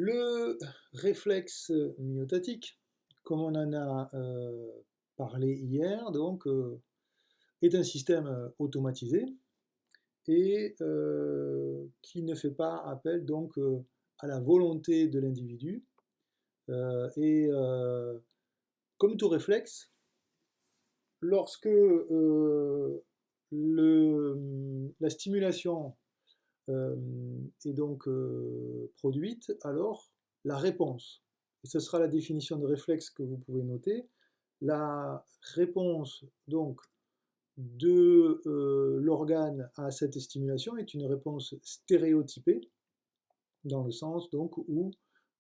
Le réflexe myotatique, comme on en a parlé hier, donc, est un système automatisé et qui ne fait pas appel donc à la volonté de l'individu. Comme tout réflexe, lorsque la stimulation euh, est donc produite, alors la réponse, et ce sera la définition de réflexe que vous pouvez noter, la réponse donc de l'organe à cette stimulation est une réponse stéréotypée, dans le sens donc où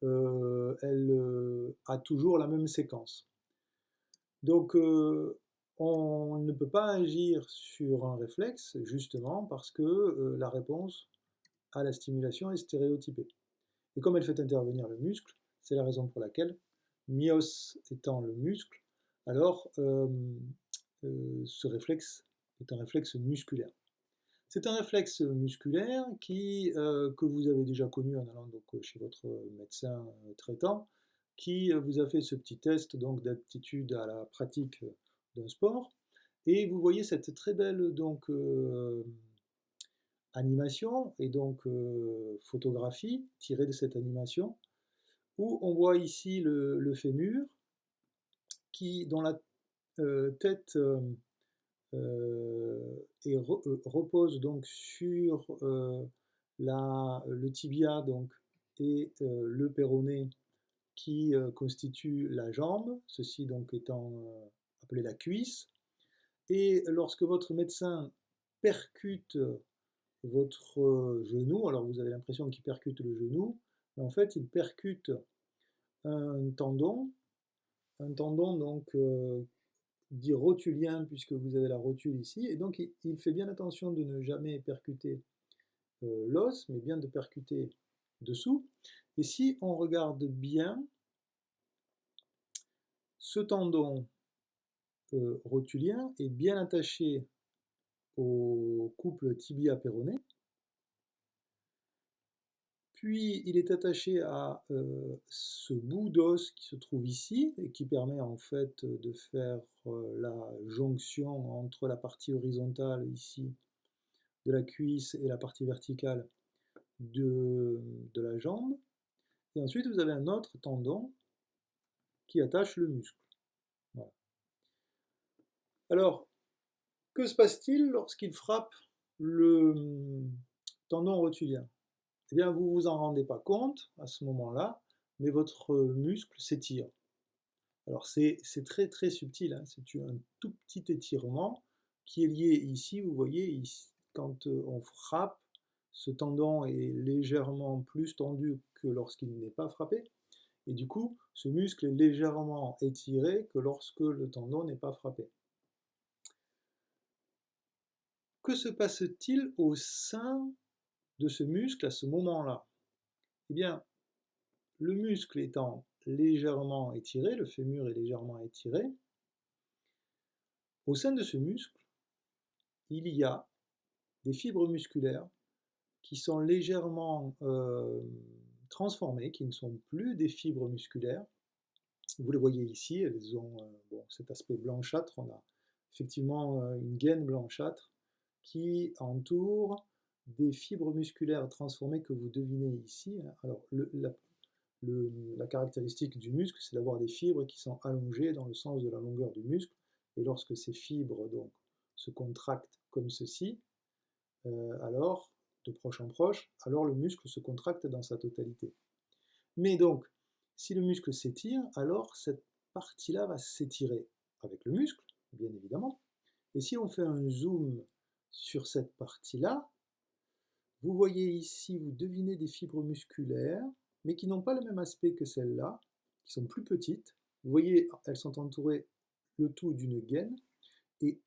elle a toujours la même séquence. Donc on ne peut pas agir sur un réflexe justement parce que la réponse à la stimulation est stéréotypée. Et comme elle fait intervenir le muscle, c'est la raison pour laquelle, myos étant le muscle, alors ce réflexe est un réflexe musculaire. C'est un réflexe musculaire que vous avez déjà connu en allant donc, chez votre médecin traitant, qui vous a fait ce petit test donc, d'aptitude à la pratique d'un sport. Et vous voyez cette très belle donc, animation et donc photographie tirée de cette animation, où on voit ici le fémur dont la tête repose donc sur le tibia donc, et le péroné qui constitue la jambe, ceci donc étant appelé la cuisse. Et lorsque votre médecin percute votre genou, alors vous avez l'impression qu'il percute le genou, mais en fait il percute un tendon, donc dit rotulien puisque vous avez la rotule ici, et donc il fait bien attention de ne jamais percuter l'os, mais bien de percuter dessous. Et si on regarde bien, ce tendon rotulien est bien attaché au couple tibia-péroné, puis il est attaché à ce bout d'os qui se trouve ici et qui permet en fait de faire la jonction entre la partie horizontale ici de la cuisse et la partie verticale de la jambe. Et ensuite vous avez un autre tendon qui attache le muscle. Voilà. Alors, que se passe-t-il lorsqu'il frappe le tendon rotulien? Eh bien, vous ne vous en rendez pas compte à ce moment-là, mais votre muscle s'étire. Alors, c'est très très subtil, hein, c'est un tout petit étirement qui est lié ici, vous voyez, ici, quand on frappe, ce tendon est légèrement plus tendu que lorsqu'il n'est pas frappé, et du coup, ce muscle est légèrement étiré que lorsque le tendon n'est pas frappé. Que se passe-t-il au sein de ce muscle à ce moment-là? Eh bien, le muscle étant légèrement étiré, le fémur est légèrement étiré, au sein de ce muscle, il y a des fibres musculaires qui sont légèrement transformées, qui ne sont plus des fibres musculaires. Vous les voyez ici, elles ont cet aspect blanchâtre. On a effectivement une gaine blanchâtre qui entoure des fibres musculaires transformées que vous devinez ici. Alors, la caractéristique du muscle, c'est d'avoir des fibres qui sont allongées dans le sens de la longueur du muscle. Et lorsque ces fibres donc, se contractent comme ceci, alors, de proche en proche, alors le muscle se contracte dans sa totalité. Mais donc, si le muscle s'étire, alors cette partie-là va s'étirer avec le muscle, bien évidemment. Et si on fait un zoom sur cette partie-là, vous voyez ici, vous devinez des fibres musculaires, mais qui n'ont pas le même aspect que celles-là, qui sont plus petites. Vous voyez, elles sont entourées le tout d'une gaine, et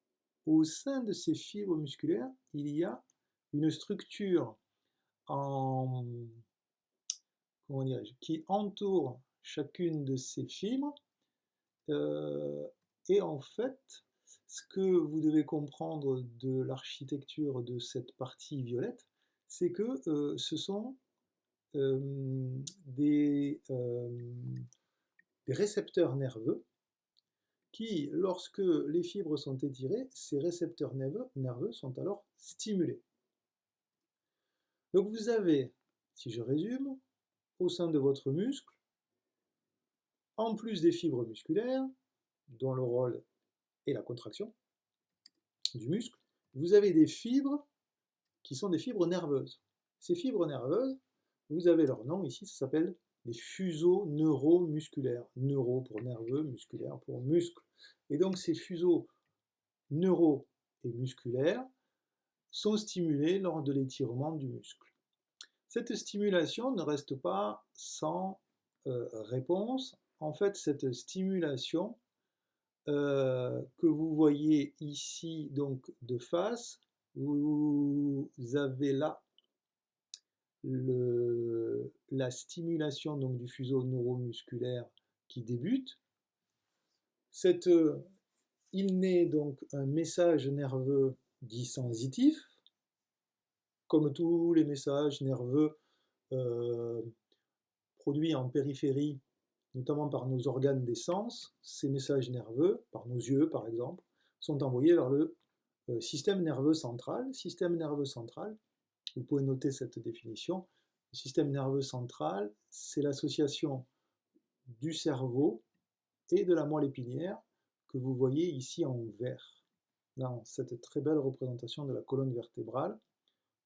au sein de ces fibres musculaires, il y a une structure en, comment dirais-je, qui entoure chacune de ces fibres. Euh, et en fait, ce que vous devez comprendre de l'architecture de cette partie violette, c'est que ce sont des récepteurs nerveux qui, lorsque les fibres sont étirées, ces récepteurs nerveux sont alors stimulés. Donc vous avez, si je résume, au sein de votre muscle, en plus des fibres musculaires, dont le rôle est la contraction du muscle, vous avez des fibres qui sont des fibres nerveuses. Ces fibres nerveuses, vous avez leur nom ici, ça s'appelle des fuseaux neuromusculaires. Neuro pour nerveux, musculaire pour muscle. Et donc ces fuseaux neuro et musculaires sont stimulés lors de l'étirement du muscle. Cette stimulation ne reste pas sans réponse. En fait, cette stimulation que vous voyez ici donc de face, vous avez là la stimulation donc, du fuseau neuromusculaire qui débute. Il naît donc un message nerveux dit sensitif, comme tous les messages nerveux produits en périphérie, notamment par nos organes des sens. Ces messages nerveux, par nos yeux par exemple, sont envoyés vers le système nerveux central. Système nerveux central, vous pouvez noter cette définition. Le système nerveux central, c'est l'association du cerveau et de la moelle épinière que vous voyez ici en vert, dans cette très belle représentation de la colonne vertébrale,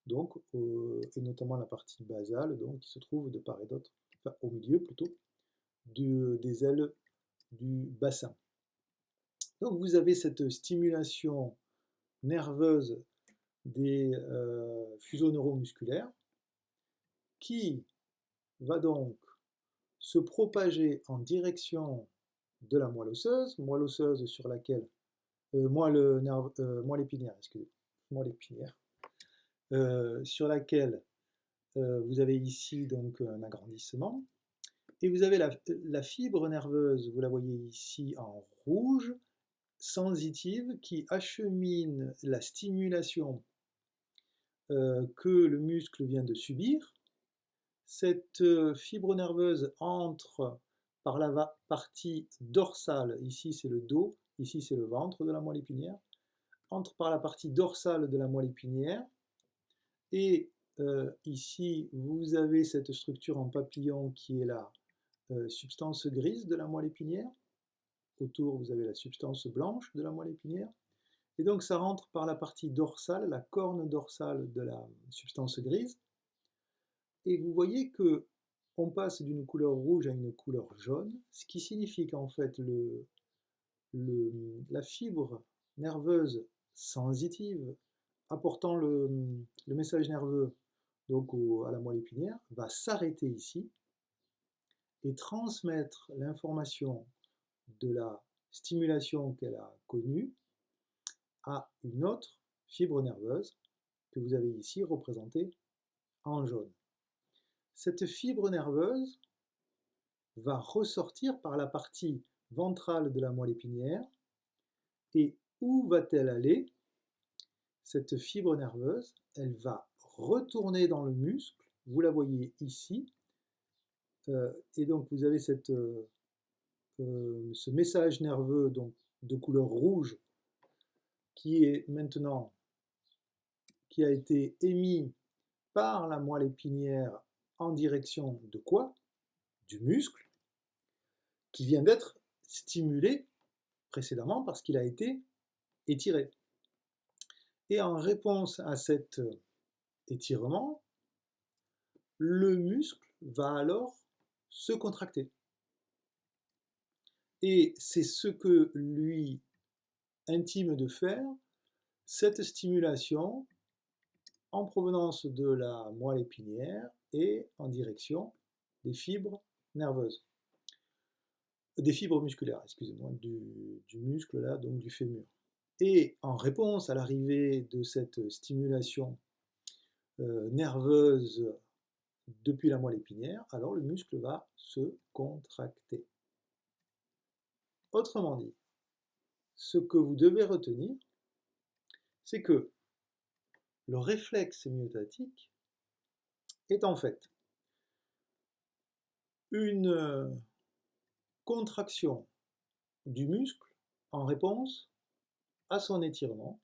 donc, et notamment la partie basale, donc, qui se trouve de part et d'autre, enfin au milieu plutôt, des ailes du bassin. Donc vous avez cette stimulation nerveuse des fuseaux neuromusculaires qui va donc se propager en direction de la moelle osseuse sur laquelle moelle épinière, excusez, moelle épinière, sur laquelle vous avez ici donc un agrandissement, et vous avez la fibre nerveuse, vous la voyez ici en rouge, sensitive, qui achemine la stimulation que le muscle vient de subir. Cette fibre nerveuse entre par la partie dorsale, ici c'est le dos, ici c'est le ventre de la moelle épinière, entre par la partie dorsale de la moelle épinière, et ici vous avez cette structure en papillon qui est la substance grise de la moelle épinière. Autour vous avez la substance blanche de la moelle épinière. Et donc ça rentre par la partie dorsale, la corne dorsale de la substance grise. Et vous voyez que on passe d'une couleur rouge à une couleur jaune, ce qui signifie qu'en fait la fibre nerveuse sensitive apportant le message nerveux donc à la moelle épinière va s'arrêter ici et transmettre l'information de la stimulation qu'elle a connue à une autre fibre nerveuse que vous avez ici représentée en jaune. Cette fibre nerveuse va ressortir par la partie ventrale de la moelle épinière. Et où va-t-elle aller? Cette fibre nerveuse, elle va retourner dans le muscle. Vous la voyez ici. Et donc vous avez ce message nerveux donc, de couleur rouge qui est maintenant, qui a été émis par la moelle épinière en direction de quoi? Du muscle, qui vient d'être stimulé précédemment parce qu'il a été étiré. Et en réponse à cet étirement, le muscle va alors se contracter. Et c'est ce que lui intime de faire cette stimulation en provenance de la moelle épinière et en direction des fibres nerveuses. Des fibres musculaires, excusez-moi, du muscle là, donc du fémur. Et en réponse à l'arrivée de cette stimulation nerveuse depuis la moelle épinière, alors le muscle va se contracter. Autrement dit, ce que vous devez retenir, c'est que le réflexe myotatique est en fait une contraction du muscle en réponse à son étirement,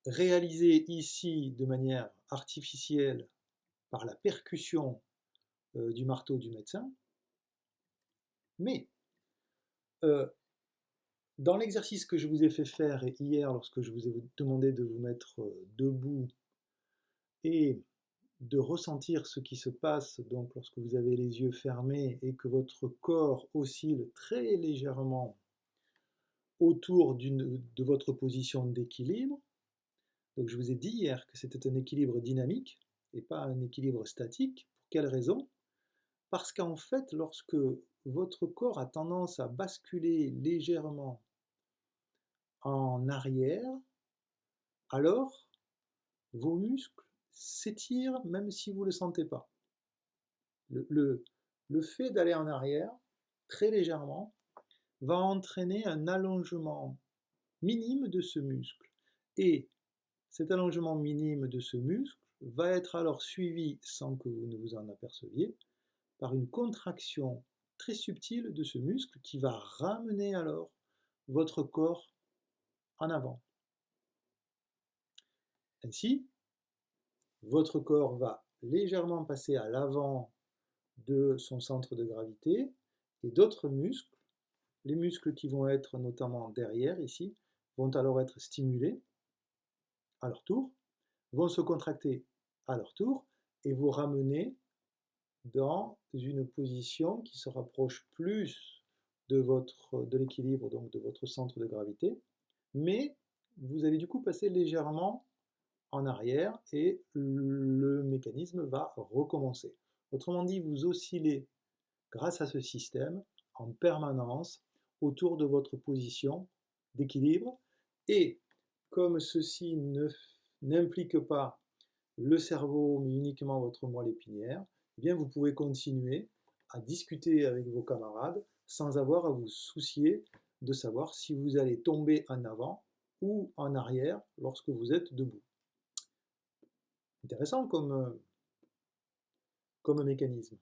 réalisé ici de manière artificielle par la percussion du marteau du médecin. Mais dans l'exercice que je vous ai fait faire hier, lorsque je vous ai demandé de vous mettre debout et de ressentir ce qui se passe donc lorsque vous avez les yeux fermés et que votre corps oscille très légèrement autour de votre position d'équilibre. Donc je vous ai dit hier que c'était un équilibre dynamique et pas un équilibre statique. Pour quelle raison? Parce qu'en fait, lorsque votre corps a tendance à basculer légèrement en arrière, alors vos muscles s'étirent même si vous ne le sentez pas. Le fait d'aller en arrière, très légèrement, va entraîner un allongement minime de ce muscle. Et cet allongement minime de ce muscle va être alors suivi, sans que vous ne vous en aperceviez, par une contraction très subtile de ce muscle qui va ramener alors votre corps en avant. Ainsi, votre corps va légèrement passer à l'avant de son centre de gravité et d'autres muscles, les muscles qui vont être notamment derrière ici, vont alors être stimulés à leur tour, vont se contracter à leur tour et vous ramener dans une position qui se rapproche plus de l'équilibre, donc de votre centre de gravité, mais vous allez du coup passer légèrement en arrière et le mécanisme va recommencer. Autrement dit, vous oscillez grâce à ce système en permanence autour de votre position d'équilibre et comme ceci n'implique pas le cerveau mais uniquement votre moelle épinière, eh bien vous pouvez continuer à discuter avec vos camarades sans avoir à vous soucier de savoir si vous allez tomber en avant ou en arrière lorsque vous êtes debout. Intéressant comme mécanisme.